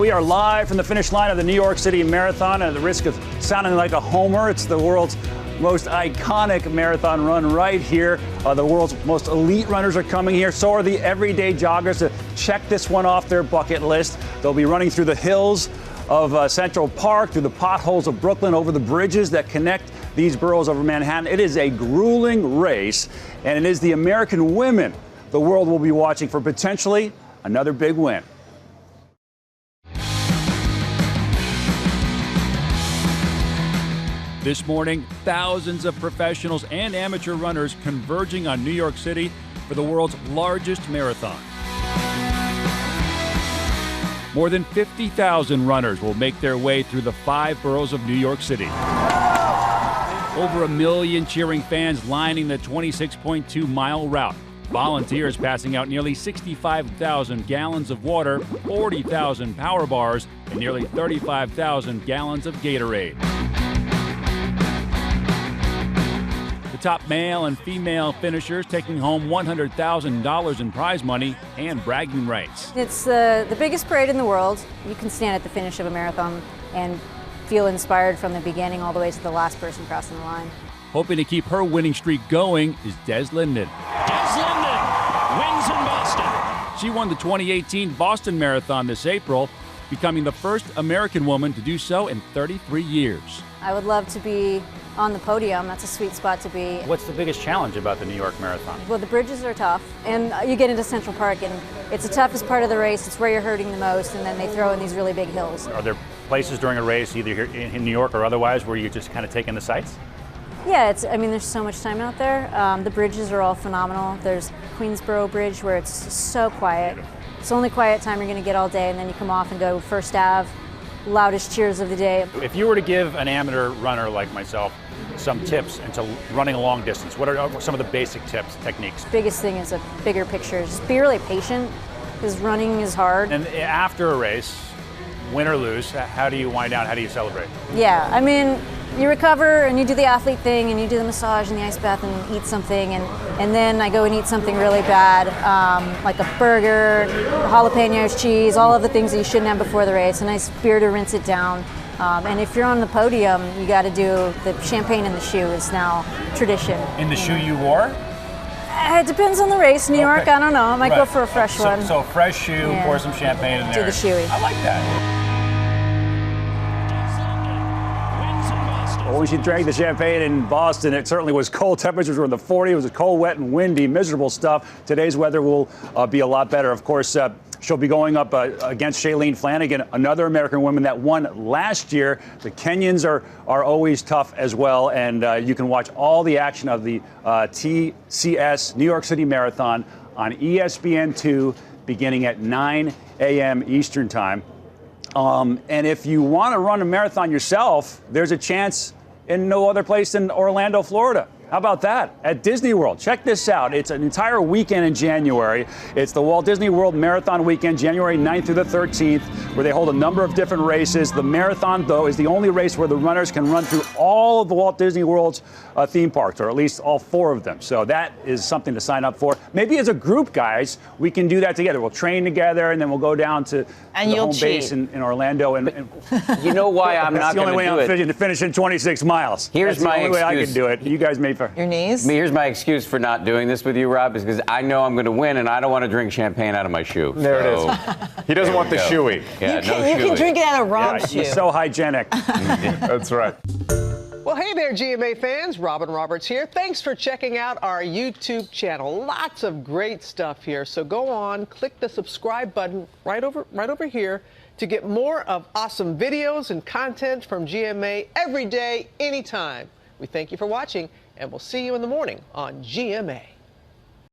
We are live from the finish line of the New York City Marathon. At the risk of sounding like a homer, it's the world's most iconic marathon run right here. The world's most elite runners are coming here. So are the everyday joggers to check this one off their bucket list. They'll be running through the hills of Central Park, through the potholes of Brooklyn, over the bridges that connect these boroughs over Manhattan. It is a grueling race, and it is the American women the world will be watching for potentially another big win. This morning, thousands of professionals and amateur runners converging on New York City for the world's largest marathon. More than 50,000 runners will make their way through the 5 boroughs of New York City. Over 1 million cheering fans lining the 26.2-mile route. Volunteers passing out nearly 65,000 gallons of water, 40,000 power bars, and nearly 35,000 gallons of Gatorade. The top male and female finishers taking home $100,000 in prize money and bragging rights. It's the biggest parade in the world. You can stand at the finish of a marathon and feel inspired from the beginning all the way to the last person crossing the line. Hoping to keep her winning streak going is Des Linden. Des Linden wins in Boston. She won the 2018 Boston Marathon this April, becoming the first American woman to do so in 33 years. I would love to be on the podium. That's a sweet spot to be. What's the biggest challenge about the New York Marathon? Well, the bridges are tough, and you get into Central Park, and it's the toughest part of the race. It's where you're hurting the most, and then they throw in these really big hills. Are there places during a race, either here in New York or otherwise, where you just kind of take in the sights? Yeah, there's so much time out there. The bridges are all phenomenal. There's Queensboro Bridge where it's so quiet. It's the only quiet time you're going to get all day, and then you come off and go First Ave, loudest cheers of the day. If you were to give an amateur runner like myself some tips into running a long distance, what are some of the basic tips, techniques? Biggest thing is a bigger picture. Just be really patient, because running is hard. And after a race, win or lose, how do you wind down? How do you celebrate? Yeah, I mean, you recover and you do the athlete thing and you do the massage and the ice bath and eat something, and then I go and eat something really bad, like a burger, jalapenos, cheese, all of the things that you shouldn't have before the race, a nice beer to rinse it down. And if you're on the podium, you got to do the champagne in the shoe is now tradition. In the shoe you wore? It depends on the race. New York, I don't know. I might go for a fresh one. So fresh shoe, Yeah. pour some champagne in there. Do the shoey. I like that. Well, when she drank the champagne in Boston, it certainly was cold. Temperatures were in the 40s. It was cold, wet, and windy, miserable stuff. Today's weather will be a lot better. Of course, she'll be going up against Shailene Flanagan, another American woman that won last year. The Kenyans are always tough as well, and you can watch all the action of the TCS New York City Marathon on ESPN2 beginning at 9 a.m. Eastern Time. And if you want to run a marathon yourself, there's a chance in no other place than Orlando, Florida. How about that? At Disney World. Check this out. It's an entire weekend in January. It's the Walt Disney World Marathon Weekend, January 9th through the 13th, where they hold a number of different races. The marathon, though, is the only race where the runners can run through all of the Walt Disney World's theme parks, or at least all 4 of them. So that is something to sign up for. Maybe as a group, guys, we can do that together. We'll train together, and then we'll go down to the home base in Orlando. And you know why I'm not going to do it? That's the only way I'm finishing 26 miles. Here's my the only way I excuse. can do it. You guys may. Your knees? Here's my excuse for not doing this with you, Rob, is because I know I'm going to win, and I don't want to drink champagne out of my shoe. There it is. He doesn't want the shoey. Yeah, You can drink it out of Rob's shoe. It's so hygienic. That's right. Well, hey there, GMA fans. Robin Roberts here. Thanks for checking out our YouTube channel. Lots of great stuff here. So go on, click the subscribe button right over here to get more of awesome videos and content from GMA every day, anytime. We thank you for watching, and we'll see you in the morning on GMA.